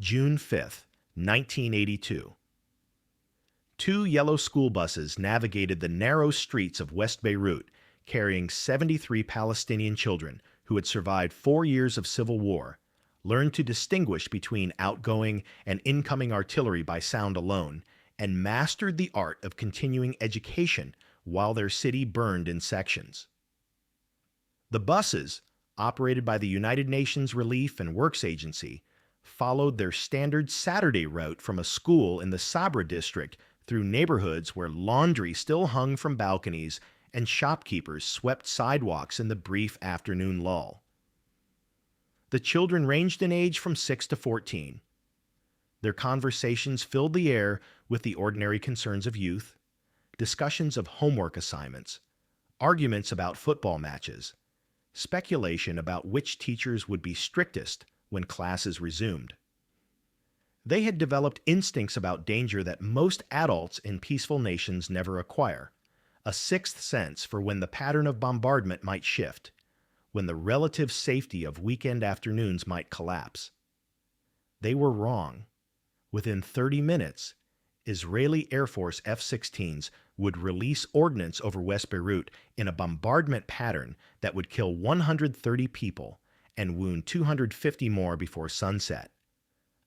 June 5th, 1982. Two yellow school buses navigated the narrow streets of West Beirut, carrying 73 Palestinian children who had survived 4 years of civil war, learned to distinguish between outgoing and incoming artillery by sound alone, and mastered the art of continuing education while their city burned in sections. The buses, operated by the United Nations Relief and Works Agency, followed their standard Saturday route from a school in the Sabra district through neighborhoods where laundry still hung from balconies and shopkeepers swept sidewalks in the brief afternoon lull. The children ranged in age from 6 to 14. Their conversations filled the air with the ordinary concerns of youth, discussions of homework assignments, arguments about football matches, speculation about which teachers would be strictest when classes resumed. They had developed instincts about danger that most adults in peaceful nations never acquire, a sixth sense for when the pattern of bombardment might shift, when the relative safety of weekend afternoons might collapse. They were wrong. Within 30 minutes, Israeli Air Force F-16s would release ordnance over West Beirut in a bombardment pattern that would kill 130 people and wound 250 more before sunset.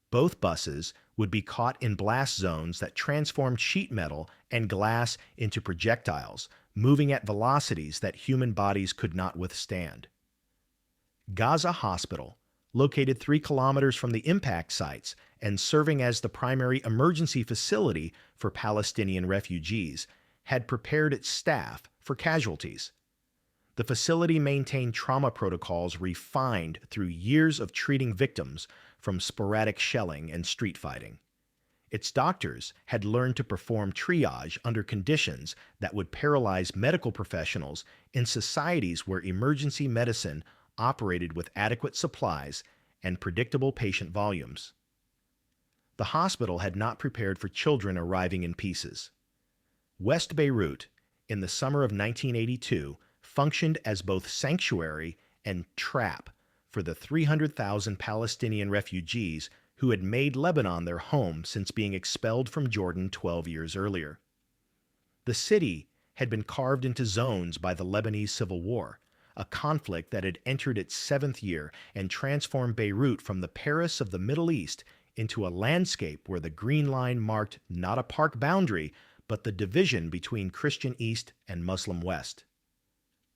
Both buses would be caught in blast zones that transformed sheet metal and glass into projectiles, moving at velocities that human bodies could not withstand. Gaza Hospital, located 3 kilometers from the impact sites and serving as the primary emergency facility for Palestinian refugees, had prepared its staff for casualties. The facility maintained trauma protocols refined through years of treating victims from sporadic shelling and street fighting. Its doctors had learned to perform triage under conditions that would paralyze medical professionals in societies where emergency medicine operated with adequate supplies and predictable patient volumes. The hospital had not prepared for children arriving in pieces. West Beirut, in the summer of 1982, functioned as both sanctuary and trap for the 300,000 Palestinian refugees who had made Lebanon their home since being expelled from Jordan 12 years earlier. The city had been carved into zones by the Lebanese Civil War, a conflict that had entered its 7th year and transformed Beirut from the Paris of the Middle East into a landscape where the Green Line marked not a park boundary, but the division between Christian East and Muslim West.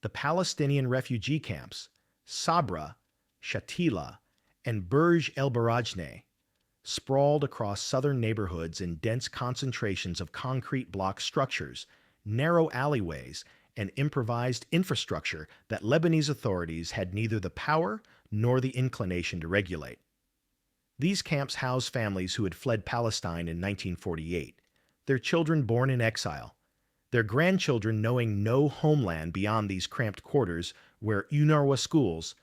The Palestinian refugee camps, Sabra, Shatila, and Burj el Barajneh, sprawled across southern neighborhoods in dense concentrations of concrete block structures, narrow alleyways, and improvised infrastructure that Lebanese authorities had neither the power nor the inclination to regulate. These camps housed families who had fled Palestine in 1948, their children born in exile, their grandchildren knowing no homeland beyond these cramped quarters where UNRWA schools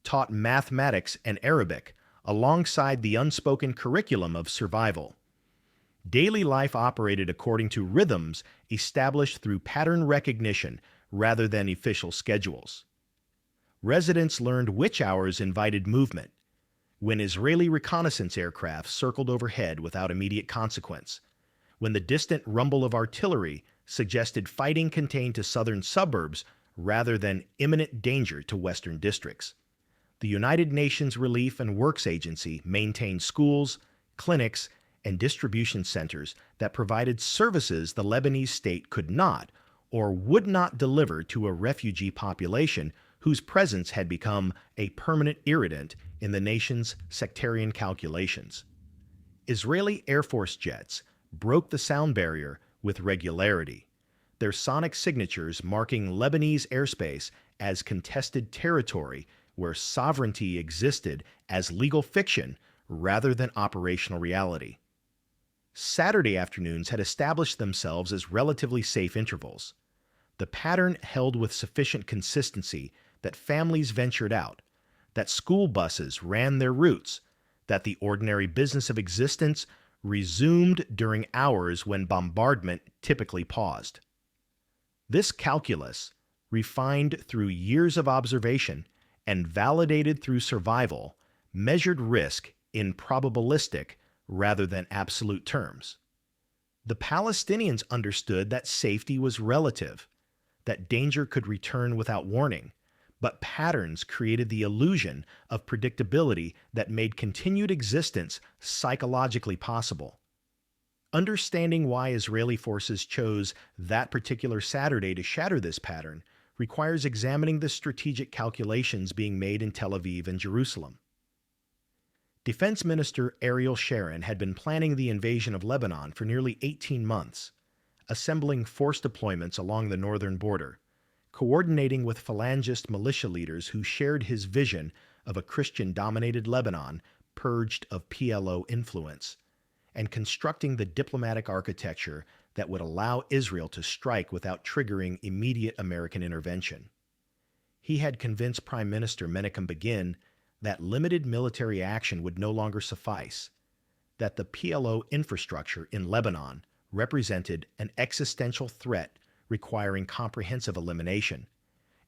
taught mathematics and Arabic alongside the unspoken curriculum of survival. Daily life operated according to rhythms established through pattern recognition rather than official schedules. Residents learned which hours invited movement, when Israeli reconnaissance aircraft circled overhead without immediate consequence, when the distant rumble of artillery suggested fighting contained to southern suburbs rather than imminent danger to western districts. The United Nations Relief and Works Agency maintained schools, clinics, and distribution centers that provided services the Lebanese state could not or would not deliver to a refugee population whose presence had become a permanent irritant in the nation's sectarian calculations. Israeli Air Force jets broke the sound barrier with regularity, their sonic signatures marking Lebanese airspace as contested territory where sovereignty existed as legal fiction rather than operational reality. Saturday afternoons had established themselves as relatively safe intervals. The pattern held with sufficient consistency that families ventured out, that school buses ran their routes, that the ordinary business of existence resumed during hours when bombardment typically paused. This calculus, refined through years of observation and validated through survival, measured risk in probabilistic rather than absolute terms. The Palestinians understood that safety was relative, that danger could return without warning, but patterns created the illusion of predictability that made continued existence psychologically possible. Understanding why Israeli forces chose that particular Saturday to shatter this pattern requires examining the strategic calculations being made in Tel Aviv and Jerusalem. Defense Minister Ariel Sharon had been planning the invasion of Lebanon for nearly 18 months, assembling force deployments along the northern border, coordinating with Phalangist militia leaders who shared his vision of a Christian-dominated Lebanon purged of PLO influence, and constructing the diplomatic architecture that would allow Israel to strike without triggering immediate American intervention. He had convinced Prime Minister Menachem Begin that limited military action would no longer suffice, that the PLO infrastructure in Lebanon represented an existential threat requiring comprehensive elimination,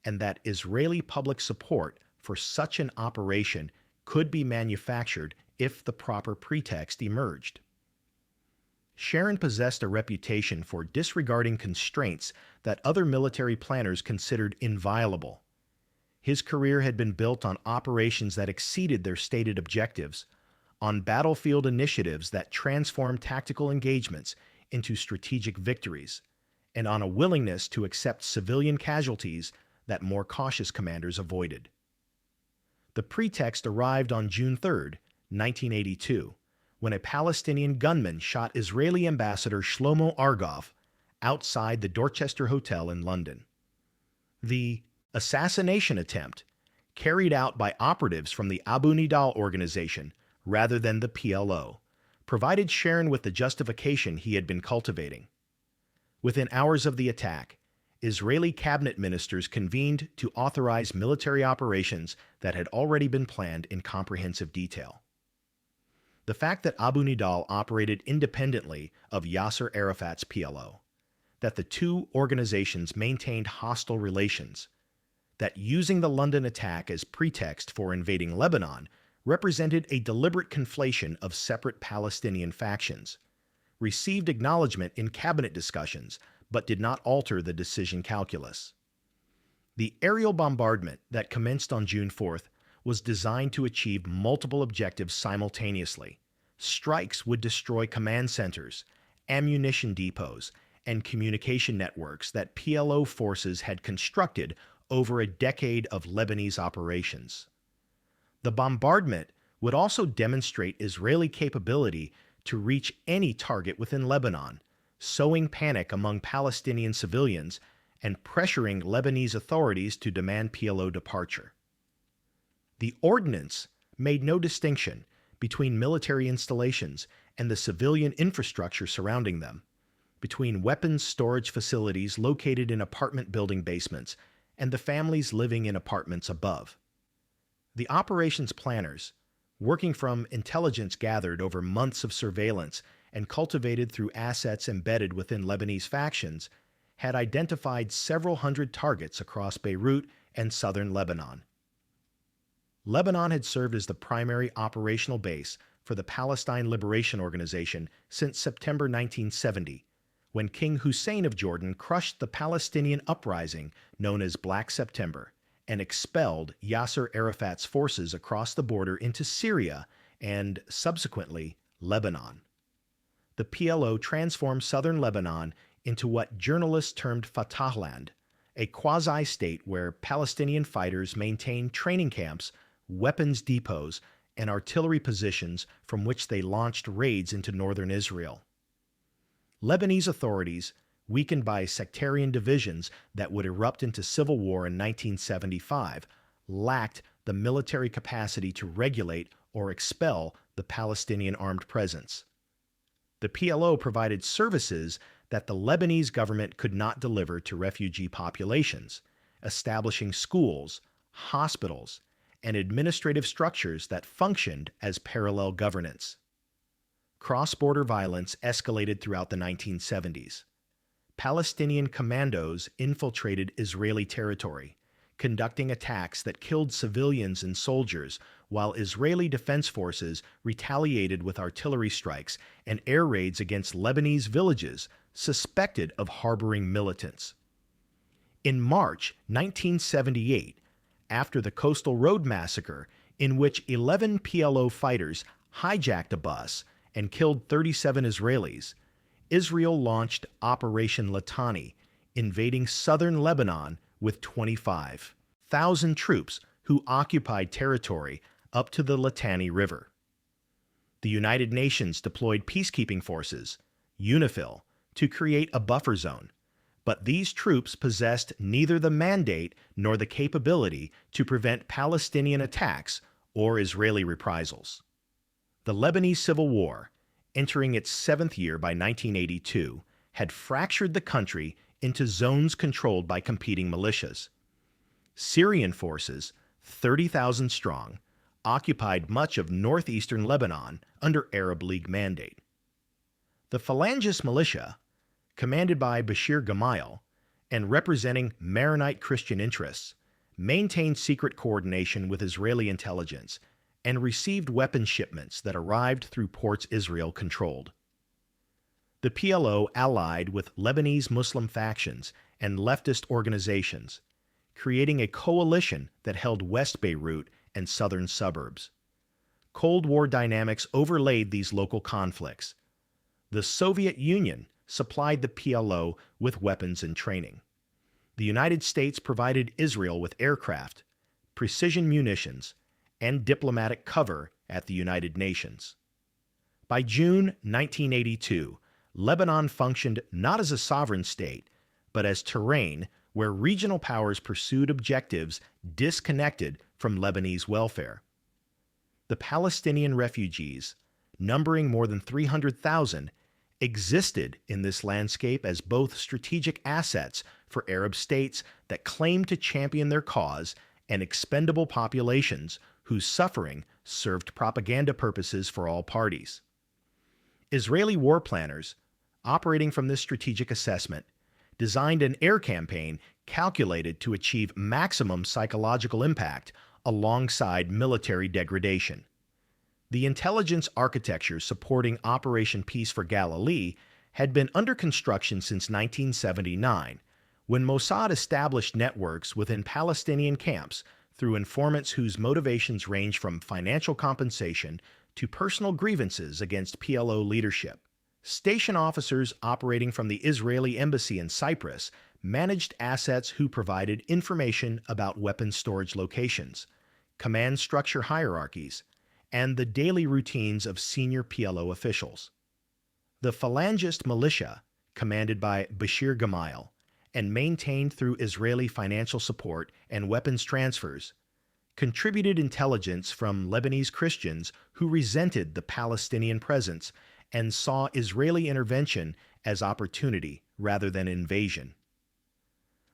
and that Israeli public support for such an operation could be manufactured if the proper pretext emerged. Sharon possessed a reputation for disregarding constraints that other military planners considered inviolable. His career had been built on operations that exceeded their stated objectives, on battlefield initiatives that transformed tactical engagements into strategic victories, and on a willingness to accept civilian casualties that more cautious commanders avoided. The pretext arrived on June 3, 1982, when a Palestinian gunman shot Israeli ambassador Shlomo Argov outside the Dorchester Hotel in London. The assassination attempt, carried out by operatives from the Abu Nidal organization rather than the PLO, provided Sharon with the justification he had been cultivating. Within hours of the attack, Israeli cabinet ministers convened to authorize military operations that had already been planned in comprehensive detail. The fact that Abu Nidal operated independently of Yasser Arafat's PLO, that the two organizations maintained hostile relations, that using the London attack as pretext for invading Lebanon represented a deliberate conflation of separate Palestinian factions, received acknowledgement in cabinet discussions, but did not alter the decision calculus. The aerial bombardment that commenced on June 4th was designed to achieve multiple objectives simultaneously. Strikes would destroy command centers, ammunition depots, and communication networks that PLO forces had constructed over a decade of Lebanese operations. The bombardment would also demonstrate Israeli capability to reach any target within Lebanon, sowing panic among Palestinian civilians and pressuring Lebanese authorities to demand PLO departure. The ordinance made no distinction between military installations and the civilian infrastructure surrounding them, between weapons storage facilities located in apartment building basements and the families living in apartments above. The operations planners, working from intelligence gathered over months of surveillance and cultivated through assets embedded within Lebanese factions, had identified several hundred targets across Beirut and southern Lebanon. Lebanon had served as the primary operational base for the Palestine Liberation Organization since September 1970, when King Hussein of Jordan crushed the Palestinian uprising known as Black September and expelled Yasser Arafat's forces across the border into Syria and, subsequently, Lebanon. The PLO transformed southern Lebanon into what journalists termed Fatahland, a quasi-state where Palestinian fighters maintained training camps, weapons depots, and artillery positions from which they launched raids into northern Israel. Lebanese authorities, weakened by sectarian divisions that would erupt into civil war in 1975, lacked the military capacity to regulate or expel the Palestinian armed presence. The PLO provided services that the Lebanese government could not deliver to refugee populations, establishing schools, hospitals, and administrative structures that functioned as parallel governance. Cross-border violence escalated throughout the 1970s. Palestinian commandos infiltrated Israeli territory, conducting attacks that killed civilians and soldiers while Israeli defense forces retaliated with artillery strikes and air raids against Lebanese villages suspected of harboring militants. In March 1978, after the Coastal Road Massacre, in which 11 PLO fighters hijacked a bus and killed 37 Israelis, Israel launched Operation Litani, invading southern Lebanon with 25,000 troops who occupied territory up to the Litani River. The United Nations deployed peacekeeping forces, UNIFIL, to create a buffer zone, but these troops possessed neither the mandate nor the capability to prevent Palestinian attacks or Israeli reprisals. The Lebanese Civil War, entering its seventh year by 1982, had fractured the country into zones controlled by competing militias. Syrian forces, 30,000 strong, occupied much of northeastern Lebanon under Arab League mandate. The Phalangist militia, commanded by Bashir Gemayel and representing Maronite Christian interests, maintained secret coordination with Israeli intelligence and received weapon shipments that arrived through ports Israel controlled. The PLO allied with Lebanese Muslim factions and leftist organizations, creating a coalition that held West Beirut and southern suburbs. Cold War dynamics overlaid these local conflicts. The Soviet Union supplied the PLO with weapons and training. The United States provided Israel with aircraft, precision munitions, and diplomatic cover at the United Nations. By June 1982, Lebanon functioned not as a sovereign state, but as terrain where regional powers pursued objectives disconnected from Lebanese welfare. The Palestinian refugees, numbering more than 300,000, existed in this landscape as both strategic assets for Arab states that claimed to champion their cause and expendable populations whose suffering served propaganda purposes for all parties. Israeli war planners, operating from this strategic assessment, designed an air campaign calculated to achieve maximum psychological impact alongside military degradation. The intelligence architecture supporting Operation Peace for Galilee had been under construction since 1979, when Mossad established networks within Palestinian camps through informants whose motivations range from financial compensation to personal grievances against PLO leadership. Station officers operating from the Israeli embassy in Cyprus managed assets who provided information about weapons storage locations, command structure hierarchies, and the daily routines of senior PLO officials. The Phalangist militia, commanded by Bashir Gemayel, and maintained through Israeli financial support and weapons transfers, contributed intelligence from Lebanese Christians who resented the Palestinian presence and saw Israeli intervention as opportunity rather than invasion.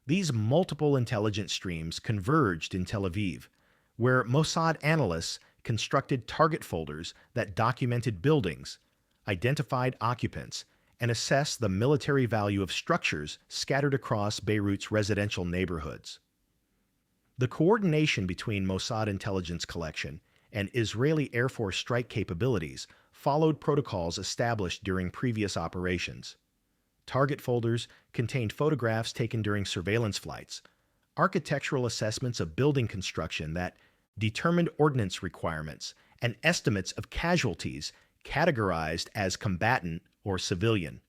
These multiple intelligence streams converged in Tel Aviv, where Mossad analysts constructed target folders that documented buildings, identified occupants, and assessed the military value of structures scattered across Beirut's residential neighborhoods. The coordination between Mossad intelligence collection and Israeli Air Force strike capabilities followed protocols established during previous operations. Target folders contained photographs taken during surveillance flights, architectural assessments of building construction that determined ordnance requirements, and estimates of casualties categorized as combatant or civilian.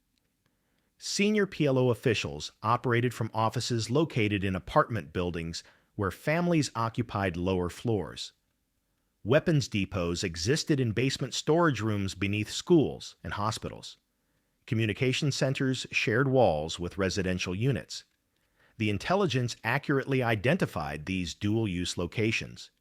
Senior PLO officials operated from offices located in apartment buildings where families occupied lower floors. Weapons depots existed in basement storage rooms beneath schools and hospitals. Communication centers shared walls with residential units. The intelligence accurately identified these dual-use locations.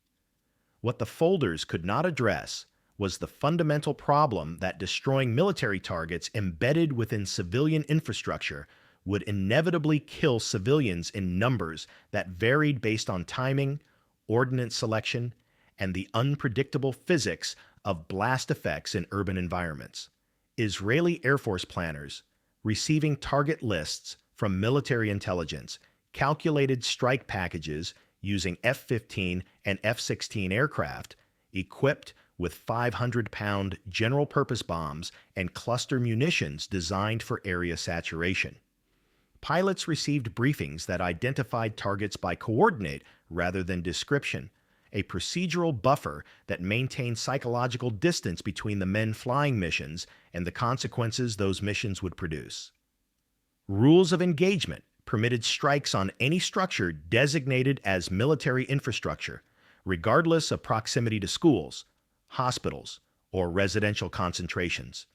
What the folders could not address was the fundamental problem that destroying military targets embedded within civilian infrastructure would inevitably kill civilians in numbers that varied based on timing, ordnance selection, and the unpredictable physics of blast effects in urban environments. Israeli Air Force planners, receiving target lists from military intelligence, calculated strike packages using F-15 and F-16 aircraft equipped with 500-pound general-purpose bombs and cluster munitions designed for area saturation. Pilots received briefings that identified targets by coordinate rather than description, a procedural buffer that maintained psychological distance between the men flying missions and the consequences those missions would produce. Rules of engagement permitted strikes on any structure designated as military infrastructure, regardless of proximity to schools, hospitals, or residential concentrations.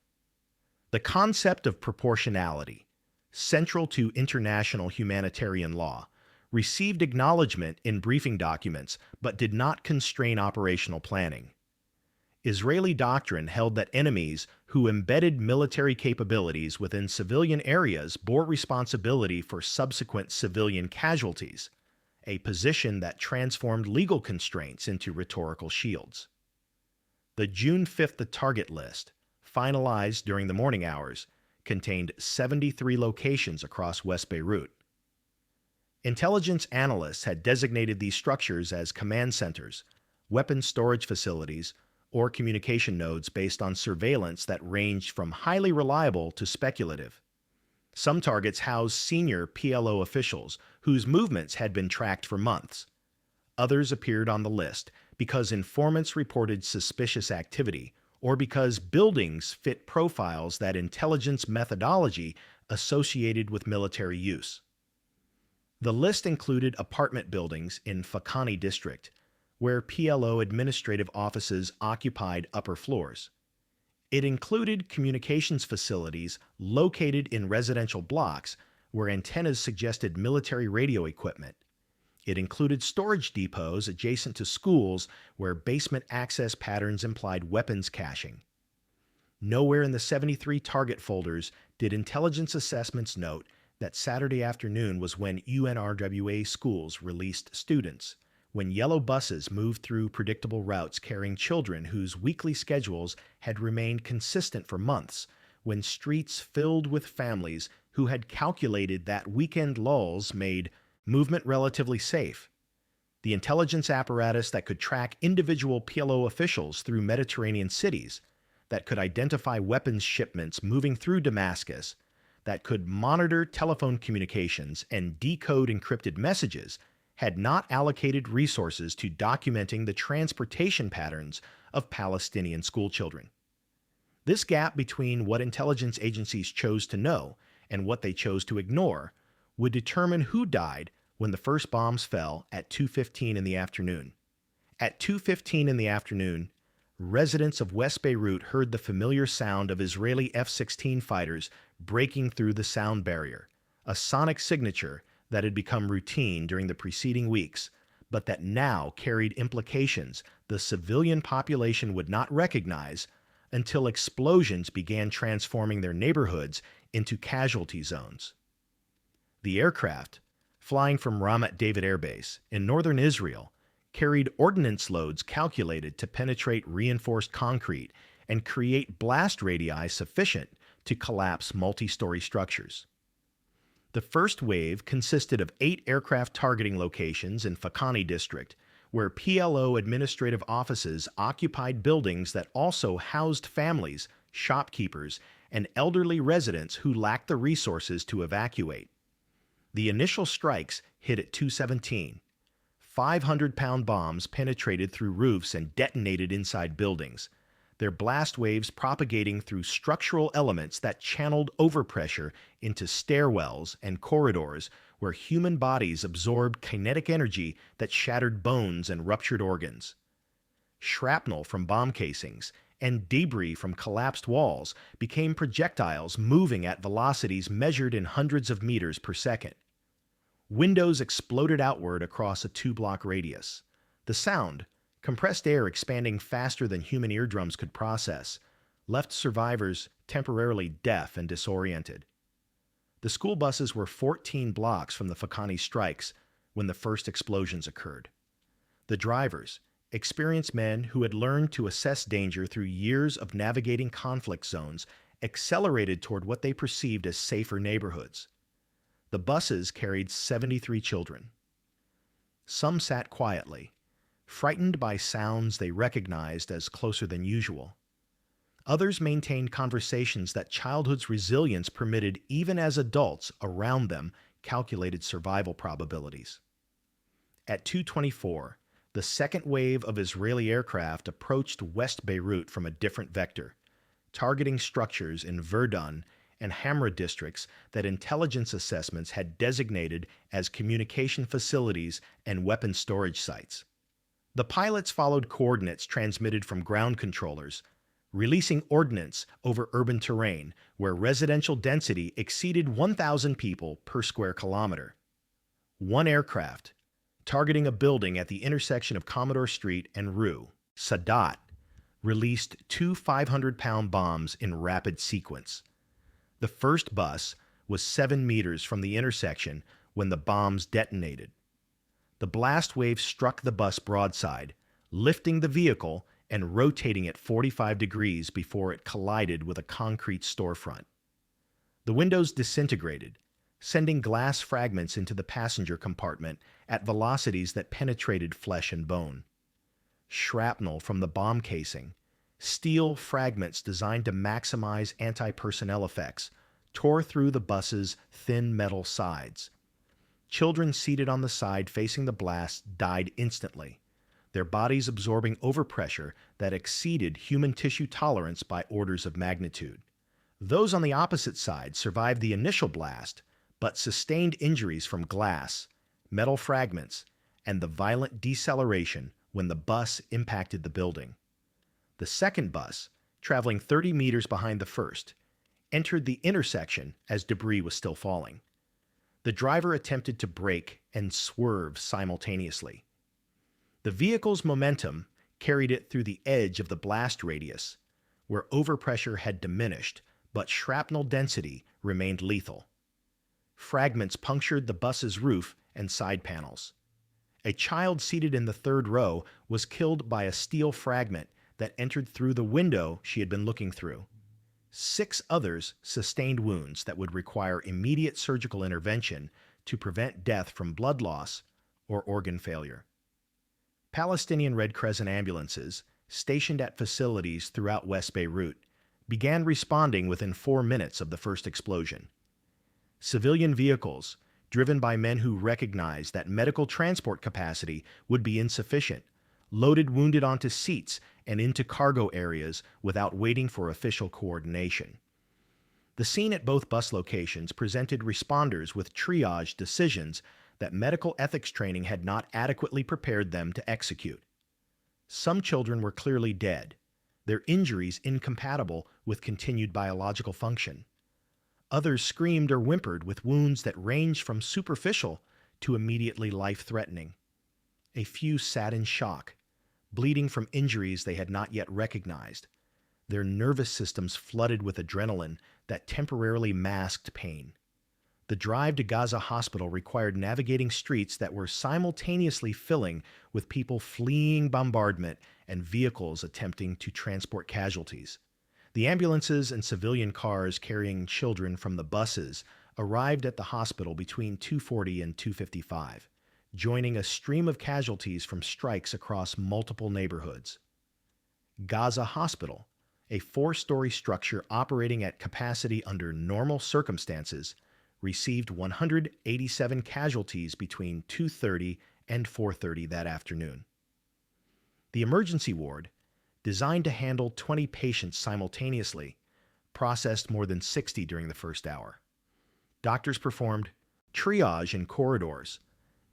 The concept of proportionality, central to international humanitarian law, received acknowledgement in briefing documents but did not constrain operational planning. Israeli doctrine held that enemies who embedded military capabilities within civilian areas bore responsibility for subsequent civilian casualties, a position that transformed legal constraints into rhetorical shields. The June 5th target list, finalized during the morning hours, contained 73 locations across West Beirut. Intelligence analysts had designated these structures as command centers, weapons storage facilities, or communication nodes based on surveillance that ranged from highly reliable to speculative. Some targets housed senior PLO officials whose movements had been tracked for months. Others appeared on the list because informants reported suspicious activity or because buildings fit profiles that intelligence methodology associated with military use. The list included apartment buildings in Fakani district, where PLO administrative offices occupied upper floors. It included communications facilities located in residential blocks where antennas suggested military radio equipment. It included storage depots adjacent to schools where basement access patterns implied weapons caching. Nowhere in the 73 target folders did intelligence assessments note that Saturday afternoon was when UNRWA schools released students, when yellow buses moved through predictable routes carrying children whose weekly schedules had remained consistent for months, when streets filled with families who had calculated that weekend lulls made movement relatively safe. The intelligence apparatus that could track individual PLO officials through Mediterranean cities, that could identify weapons shipments moving through Damascus, that could monitor telephone communications and decode encrypted messages, had not allocated resources to documenting the transportation patterns of Palestinian schoolchildren. This gap between what intelligence agencies chose to know and what they chose to ignore would determine who died when the first bombs fell at 2:15 in the afternoon. At 2:15 in the afternoon, residents of West Beirut heard the familiar sound of Israeli F-16 fighters breaking through the sound barrier, a sonic signature that had become routine during the preceding weeks, but that now carried implications the civilian population would not recognize until explosions began transforming their neighborhoods into casualty zones. The aircraft, flying from Ramat David Air Base in northern Israel, carried ordnance loads calculated to penetrate reinforced concrete and create blast radii sufficient to collapse multi-story structures. The first wave consisted of 8 aircraft targeting locations in Fakani district, where PLO administrative offices occupied buildings that also housed families, shopkeepers, and elderly residents who lacked the resources to evacuate. The initial strikes hit at 2:17. 500-pound bombs penetrated through roofs and detonated inside buildings, their blast waves propagating through structural elements that channeled overpressure into stairwells and corridors where human bodies absorbed kinetic energy that shattered bones and ruptured organs. Shrapnel from bomb casings and debris from collapsed walls became projectiles moving at velocities measured in hundreds of meters per second. Windows exploded outward across a 2-block radius. The sound, compressed air expanding faster than human eardrums could process, left survivors temporarily deaf and disoriented. The school buses were 14 blocks from the Fakani strikes when the first explosions occurred. The drivers, experienced men who had learned to assess danger through years of navigating conflict zones, accelerated toward what they perceived as safer neighborhoods. The buses carried 73 children. Some sat quietly, frightened by sounds they recognized as closer than usual. Others maintained conversations that childhood's resilience permitted even as adults around them calculated survival probabilities. At 2:24, the second wave of Israeli aircraft approached West Beirut from a different vector, targeting structures in Verdun and Hamra districts that intelligence assessments had designated as communication facilities and weapon storage sites. The pilots followed coordinates transmitted from ground controllers, releasing ordnance over urban terrain where residential density exceeded 1,000 people per square kilometer. One aircraft, targeting a building at the intersection of Commodore Street and Rue, Sadat, released two 500-pound bombs in rapid sequence. The first bus was 7 meters from the intersection when the bombs detonated. The blast wave struck the bus broadside, lifting the vehicle and rotating it 45 degrees before it collided with a concrete storefront. The windows disintegrated, sending glass fragments into the passenger compartment at velocities that penetrated flesh and bone. Shrapnel from the bomb casing, steel fragments designed to maximize anti-personnel effects, tore through the bus's thin metal sides. Children seated on the side facing the blast died instantly, their bodies absorbing overpressure that exceeded human tissue tolerance by orders of magnitude. Those on the opposite side survived the initial blast, but sustained injuries from glass, metal fragments, and the violent deceleration when the bus impacted the building. The second bus, traveling 30 meters behind the first, entered the intersection as debris was still falling. The driver attempted to brake and swerve simultaneously. The vehicle's momentum carried it through the edge of the blast radius, where overpressure had diminished, but shrapnel density remained lethal. Fragments punctured the bus's roof and side panels. A child seated in the third row was killed by a steel fragment that entered through the window she had been looking through. 6 others sustained wounds that would require immediate surgical intervention to prevent death from blood loss or organ failure. Palestinian Red Crescent ambulances, stationed at facilities throughout West Beirut, began responding within 4 minutes of the first explosion. Civilian vehicles, driven by men who recognized that medical transport capacity would be insufficient, loaded wounded onto seats and into cargo areas without waiting for official coordination. The scene at both bus locations presented responders with triage decisions that medical ethics training had not adequately prepared them to execute. Some children were clearly dead, their injuries incompatible with continued biological function. Others screamed or whimpered with wounds that ranged from superficial to immediately life-threatening. A few sat in shock, bleeding from injuries they had not yet recognized, their nervous systems flooded with adrenaline that temporarily masked pain. The drive to Gaza hospital required navigating streets that were simultaneously filling with people fleeing bombardment and vehicles attempting to transport casualties. The ambulances and civilian cars carrying children from the buses arrived at the hospital between 2:40 and 2:55. Joining a stream of casualties from strikes across multiple neighborhoods. Gaza Hospital, a 4-story structure operating at capacity under normal circumstances, received 187 casualties between 2:30 and 4:30 that afternoon. The emergency ward, designed to handle 20 patients simultaneously, processed more than 60 during the first hour. Doctors performed triage in corridors,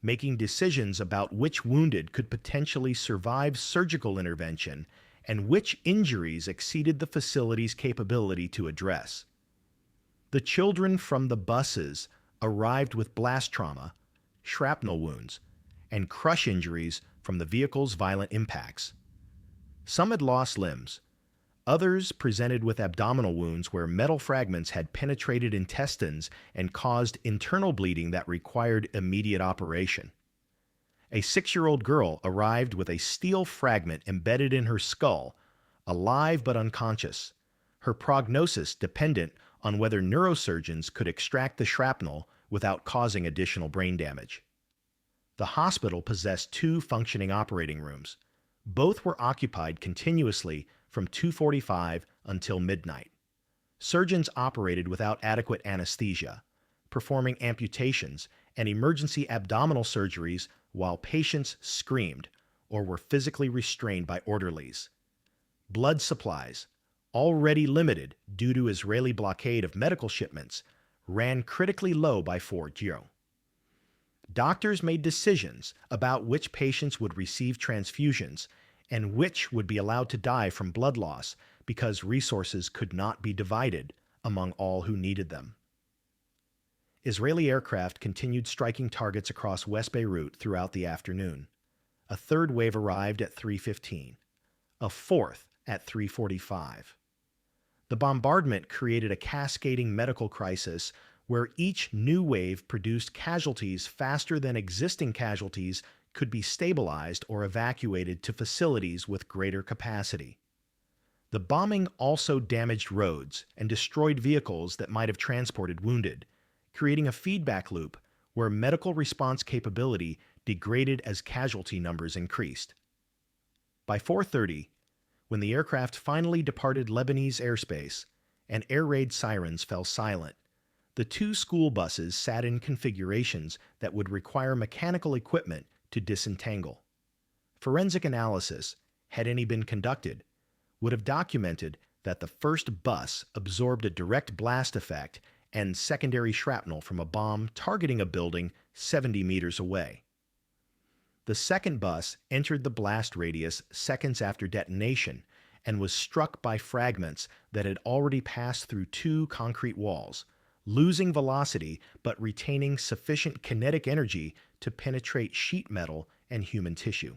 making decisions about which wounded could potentially survive surgical intervention and which injuries exceeded the facility's capability to address. The children from the buses arrived with blast trauma, shrapnel wounds, and crush injuries from the vehicle's violent impacts. Some had lost limbs. Others presented with abdominal wounds where metal fragments had penetrated intestines and caused internal bleeding that required immediate operation. A 6-year-old girl arrived with a steel fragment embedded in her skull, alive but unconscious, her prognosis dependent on whether neurosurgeons could extract the shrapnel without causing additional brain damage. The hospital possessed two functioning operating rooms. Both were occupied continuously from 2:45 until midnight. Surgeons operated without adequate anesthesia, performing amputations and emergency abdominal surgeries while patients screamed or were physically restrained by orderlies. Blood supplies, already limited due to Israeli blockade of medical shipments, ran critically low by 4:00. Doctors made decisions about which patients would receive transfusions and which would be allowed to die from blood loss because resources could not be divided among all who needed them. Israeli aircraft continued striking targets across West Beirut throughout the afternoon. A third wave arrived at 3:15, a fourth at 3:45. The bombardment created a cascading medical crisis where each new wave produced casualties faster than existing casualties could be stabilized or evacuated to facilities with greater capacity. The bombing also damaged roads and destroyed vehicles that might have transported wounded, creating a feedback loop where medical response capability degraded as casualty numbers increased. By 4:30, when the aircraft finally departed Lebanese airspace and air raid sirens fell silent, the two school buses sat in configurations that would require mechanical equipment to disentangle. Forensic analysis, had any been conducted, would have documented that the first bus absorbed a direct blast effect and secondary shrapnel from a bomb targeting a building 70 meters away. The second bus entered the blast radius seconds after detonation and was struck by fragments that had already passed through two concrete walls, losing velocity but retaining sufficient kinetic energy to penetrate sheet metal and human tissue.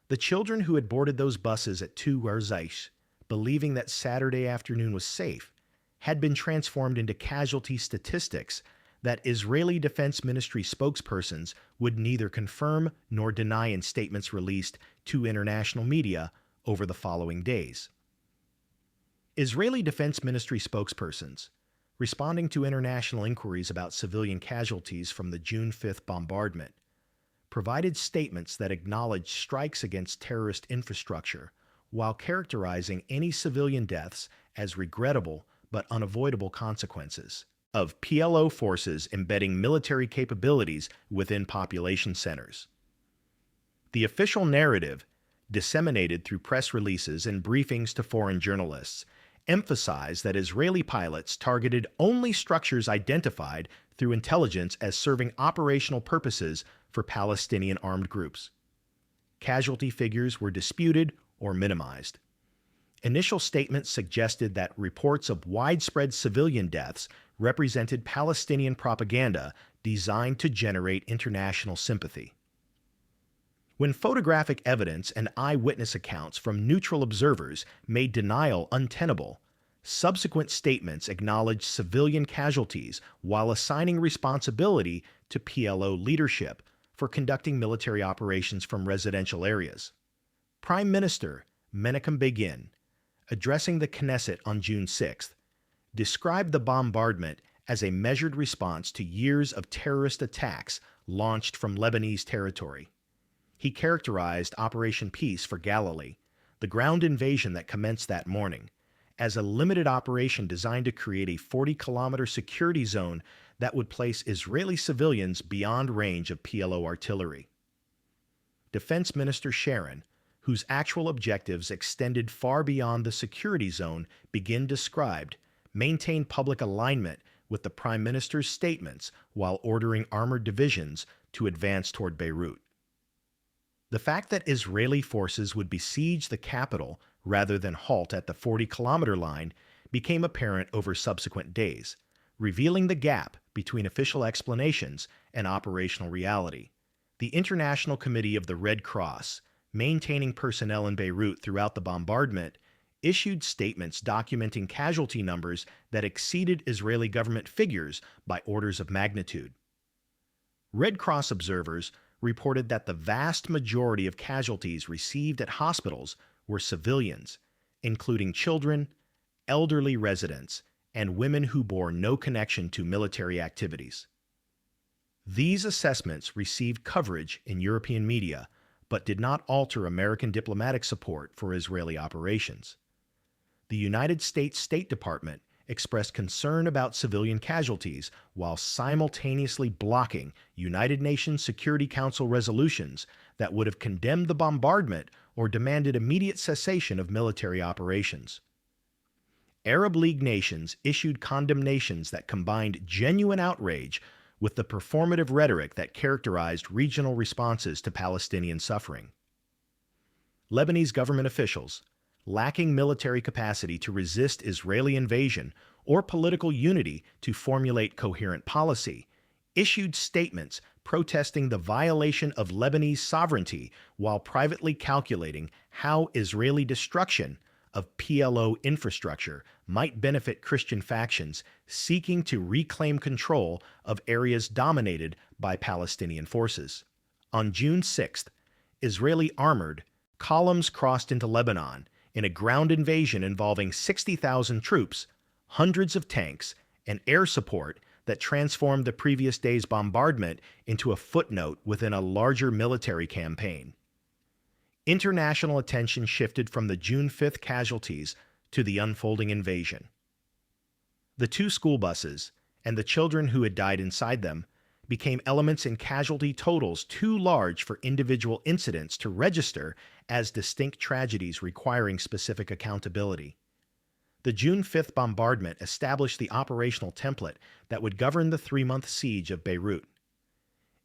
The children who had boarded those buses at 2 Arzaish, believing that Saturday afternoon was safe, had been transformed into casualty statistics that Israeli Defense Ministry spokespersons would neither confirm nor deny in statements released to international media over the following days. Israeli Defense Ministry spokespersons, responding to international inquiries about civilian casualties from the June 5th bombardment, provided statements that acknowledged strikes against terrorist infrastructure while characterizing any civilian deaths as regrettable but unavoidable consequences of PLO forces embedding military capabilities within population centers. The official narrative, disseminated through press releases and briefings to foreign journalists, emphasized that Israeli pilots targeted only structures identified through intelligence as serving operational purposes for Palestinian armed groups. Casualty figures were disputed or minimized. Initial statements suggested that reports of widespread civilian deaths represented Palestinian propaganda designed to generate international sympathy. When photographic evidence and eyewitness accounts from neutral observers made denial untenable, subsequent statements acknowledged civilian casualties while assigning responsibility to PLO leadership for conducting military operations from residential areas. Prime Minister Menachem Begin, addressing the Knesset on June 6th, described the bombardment as a measured response to years of terrorist attacks launched from Lebanese territory. He characterized Operation Peace for Galilee, the ground invasion that commenced that morning, as a limited operation designed to create a 40-kilometer security zone that would place Israeli civilians beyond range of PLO artillery. Defense Minister Sharon, whose actual objectives extended far beyond the security zone Begin described, maintained public alignment with the Prime Minister's statements while ordering armored divisions to advance toward Beirut. The fact that Israeli forces would besiege the capital rather than halt at the 40-kilometer line became apparent over subsequent days, revealing the gap between official explanations and operational reality. The International Committee of the Red Cross, maintaining personnel in Beirut throughout the bombardment, issued statements documenting casualty numbers that exceeded Israeli government figures by orders of magnitude. Red Cross observers reported that the vast majority of casualties received at hospitals were civilians, including children, elderly residents, and women who bore no connection to military activities. These assessments received coverage in European media, but did not alter American diplomatic support for Israeli operations. The United States State Department expressed concern about civilian casualties while simultaneously blocking United Nations Security Council resolutions that would have condemned the bombardment or demanded immediate cessation of military operations. Arab League nations issued condemnations that combined genuine outrage with the performative rhetoric that characterized regional responses to Palestinian suffering. Lebanese government officials, lacking military capacity to resist Israeli invasion or political unity to formulate coherent policy, issued statements protesting the violation of Lebanese sovereignty while privately calculating how Israeli destruction of PLO infrastructure might benefit Christian factions seeking to reclaim control of areas dominated by Palestinian forces. On June 6th, Israeli armored columns crossed into Lebanon in a ground invasion involving 60,000 troops, hundreds of tanks, and air support that transformed the previous day's bombardment into a footnote within a larger military campaign. International attention shifted from the June 5th casualties to the unfolding invasion. The two school buses and the children who had died inside them became elements in casualty totals too large for individual incidents to register as distinct tragedies requiring specific accountability. The June 5th bombardment established the operational template that would govern the 3-month siege of Beirut.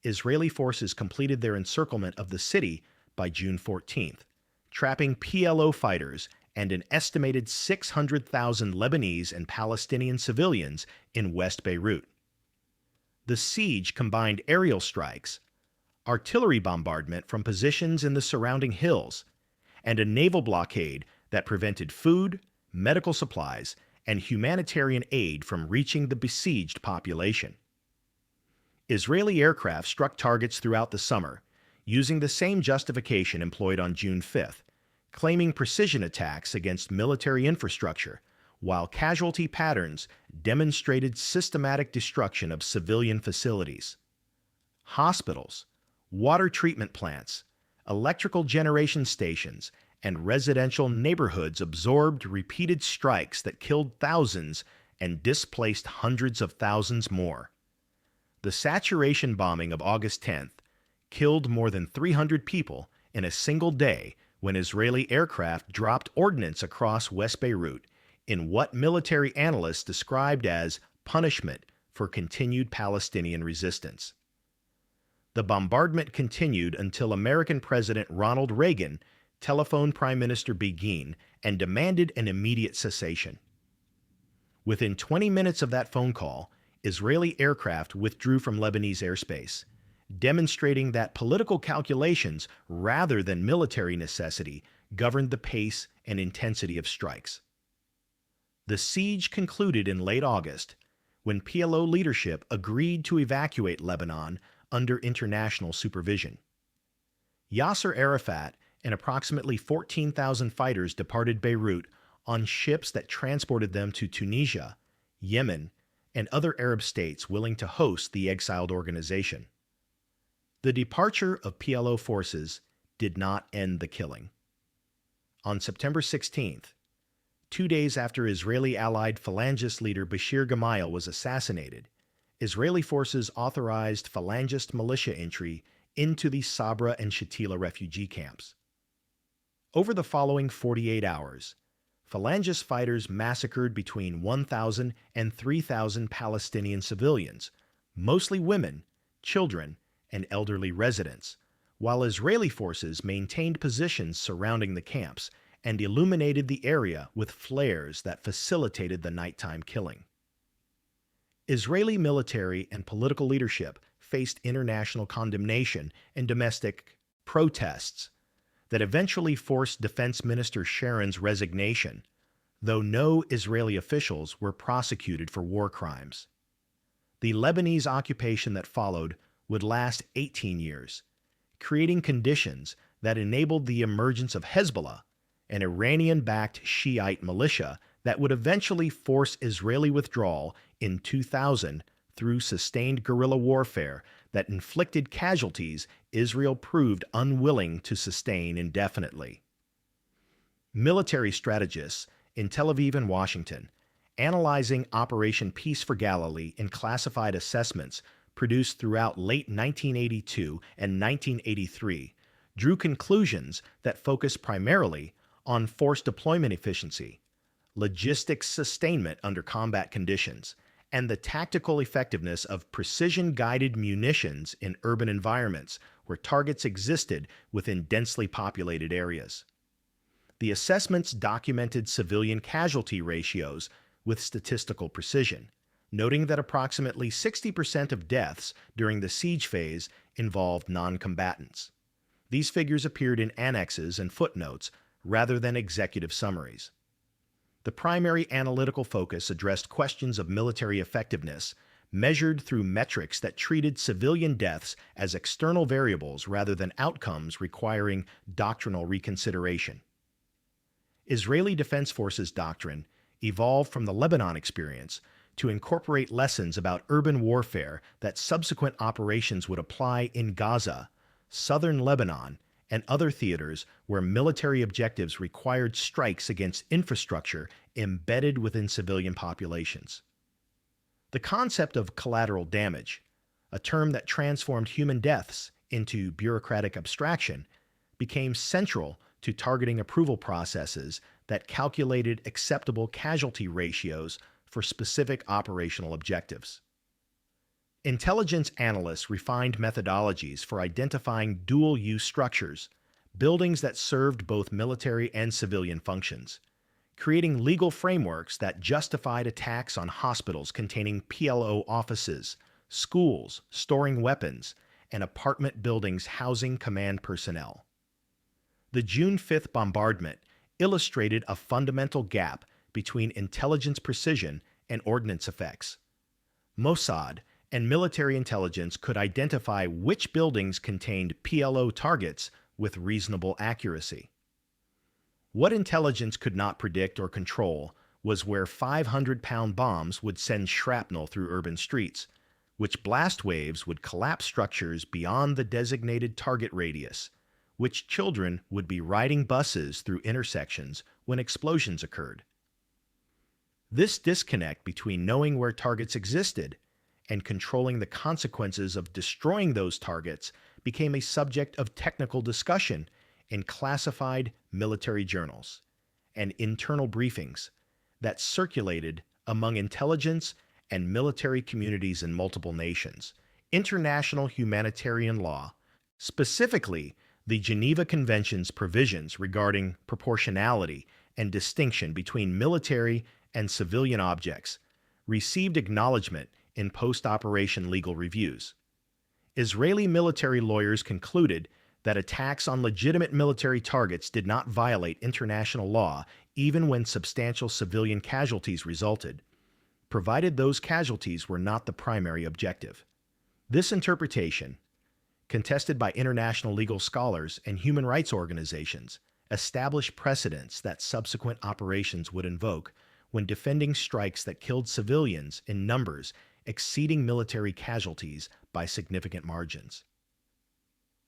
Israeli forces completed their encirclement of the city by June 14th, trapping PLO fighters and an estimated 600,000 Lebanese and Palestinian civilians in West Beirut. The siege combined aerial strikes, artillery bombardment from positions in the surrounding hills, and a naval blockade that prevented food, medical supplies, and humanitarian aid from reaching the besieged population. Israeli aircraft struck targets throughout the summer, using the same justification employed on June 5th, claiming precision attacks against military infrastructure, while casualty patterns demonstrated systematic destruction of civilian facilities. Hospitals, water treatment plants, electrical generation stations, and residential neighborhoods absorbed repeated strikes that killed thousands and displaced hundreds of thousands more. The saturation bombing of August 10th killed more than 300 people in a single day when Israeli aircraft dropped ordnance across West Beirut in what military analysts described as punishment for continued Palestinian resistance. The bombardment continued until American President Ronald Reagan telephoned Prime Minister Begin and demanded an immediate cessation. Within 20 minutes of that phone call, Israeli aircraft withdrew from Lebanese airspace, demonstrating that political calculations rather than military necessity governed the pace and intensity of strikes. The siege concluded in late August, when PLO leadership agreed to evacuate Lebanon under international supervision. Yasser Arafat and approximately 14,000 fighters departed Beirut on ships that transported them to Tunisia, Yemen, and other Arab states willing to host the exiled organization. The departure of PLO forces did not end the killing. On September 16th, 2 days after Israeli allied Falangist leader Bashir Gemayel was assassinated, Israeli forces authorized Falangist militia entry into the Sabra and Shatila refugee camps. Over the following 48 hours, Falangist fighters massacred between 1,000 and 3,000 Palestinian civilians, mostly women, children, and elderly residents, while Israeli forces maintained positions surrounding the camps and illuminated the area with flares that facilitated the nighttime killing. Israeli military and political leadership faced international condemnation and domestic protests that eventually forced Defense Minister Sharon's resignation, though no Israeli officials were prosecuted for war crimes. The Lebanese occupation that followed would last 18 years, creating conditions that enabled the emergence of Hezbollah, an Iranian-backed Shiite militia that would eventually force Israeli withdrawal in 2000 through sustained guerrilla warfare that inflicted casualties Israel proved unwilling to sustain indefinitely. Military strategists in Tel Aviv and Washington, analyzing Operation Peace for Galilee in classified assessments produced throughout late 1982 and 1983, drew conclusions that focused primarily on force deployment efficiency, logistics sustainment under combat conditions, and the tactical effectiveness of precision-guided munitions in urban environments where targets existed within densely populated areas. The assessments documented civilian casualty ratios with statistical precision, noting that approximately 60% of deaths during the siege phase involved non-combatants. These figures appeared in annexes and footnotes rather than executive summaries. The primary analytical focus addressed questions of military effectiveness, measured through metrics that treated civilian deaths as external variables rather than outcomes requiring doctrinal reconsideration. Israeli Defense Forces doctrine evolved from the Lebanon experience to incorporate lessons about urban warfare that subsequent operations would apply in Gaza, southern Lebanon, and other theaters where military objectives required strikes against infrastructure embedded within civilian populations. The concept of collateral damage, a term that transformed human deaths into bureaucratic abstraction, became central to targeting approval processes that calculated acceptable casualty ratios for specific operational objectives. Intelligence analysts refined methodologies for identifying dual-use structures, buildings that served both military and civilian functions, creating legal frameworks that justified attacks on hospitals containing PLO offices, schools storing weapons, and apartment buildings housing command personnel. The June 5th bombardment illustrated a fundamental gap between intelligence precision and ordnance effects. Mossad and military intelligence could identify which buildings contained PLO targets with reasonable accuracy. What intelligence could not predict or control was where 500-pound bombs would send shrapnel through urban streets, which blast waves would collapse structures beyond the designated target radius, which children would be riding buses through intersections when explosions occurred. This disconnect between knowing where targets existed and controlling the consequences of destroying those targets became a subject of technical discussion in classified military journals and internal briefings that circulated among intelligence and military communities in multiple nations. International humanitarian law, specifically the Geneva Convention's provisions regarding proportionality and distinction between military and civilian objects, received acknowledgement in post-operation legal reviews. Israeli military lawyers concluded that attacks on legitimate military targets did not violate international law even when substantial civilian casualties resulted, provided those casualties were not the primary objective. This interpretation, contested by international legal scholars and human rights organizations, established precedents that subsequent operations would invoke when defending strikes that killed civilians in numbers exceeding military casualties by significant margins.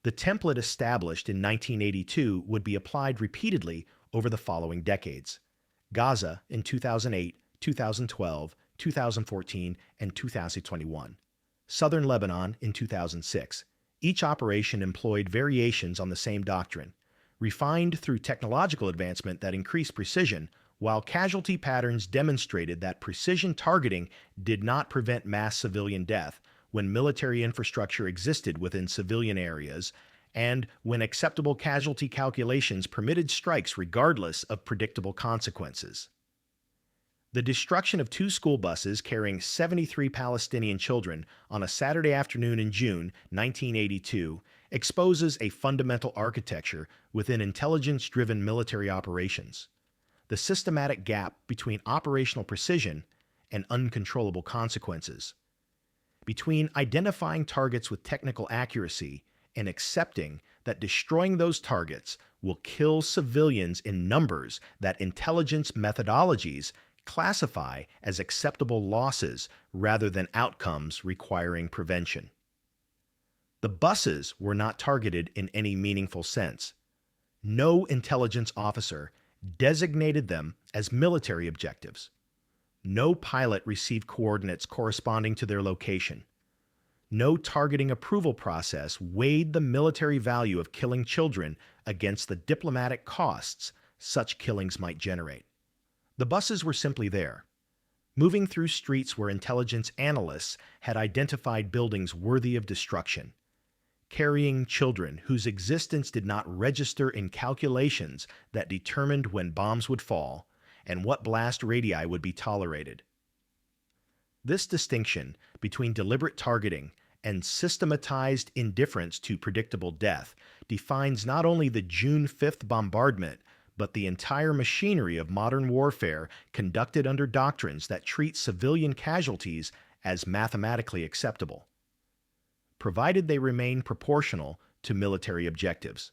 The template established in 1982 would be applied repeatedly over the following decades: Gaza in 2008, 2012, 2014, and 2021, Southern Lebanon in 2006. Each operation employed variations on the same doctrine, refined through technological advancement that increased precision, while casualty patterns demonstrated that precision targeting did not prevent mass civilian death when military infrastructure existed within civilian areas, and when acceptable casualty calculations permitted strikes regardless of predictable consequences. The destruction of 2 school buses carrying 73 Palestinian children on a Saturday afternoon in June 1982 exposes a fundamental architecture within intelligence-driven military operations: the systematic gap between operational precision and uncontrollable consequences, between identifying targets with technical accuracy and accepting that destroying those targets will kill civilians in numbers that intelligence methodologies classify as acceptable losses rather than outcomes requiring prevention. The buses were not targeted in any meaningful sense. No intelligence officer designated them as military objectives. No pilot received coordinates corresponding to their location. No targeting approval process weighed the military value of killing children against the diplomatic costs such killings might generate. The buses were simply there, moving through streets where intelligence analysts had identified buildings worthy of destruction, carrying children whose existence did not register in calculations that determined when bombs would fall and what blast radii would be tolerated. This distinction between deliberate targeting and systematized indifference to predictable death defines not only the June 5th bombardment, but the entire machinery of modern warfare conducted under doctrines that treat civilian casualties as mathematically acceptable, provided they remain proportional to military objectives.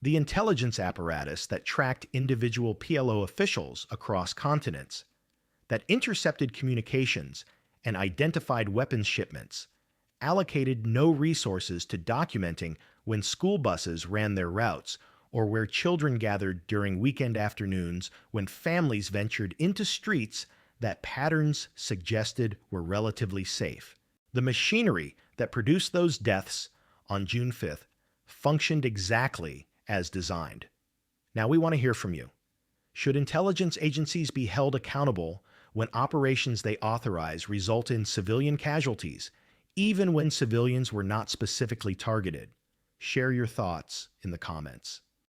The intelligence apparatus that tracked individual PLO officials across continents, that intercepted communications and identified weapons shipments, allocated no resources to documenting when school buses ran their routes or where children gathered during weekend afternoons when families ventured into streets that patterns suggested were relatively safe. The machinery that produced those deaths on June 5th functioned exactly as designed. Now we want to hear from you. Should intelligence agencies be held accountable when operations they authorize result in civilian casualties, even when civilians were not specifically targeted? Share your thoughts in the comments.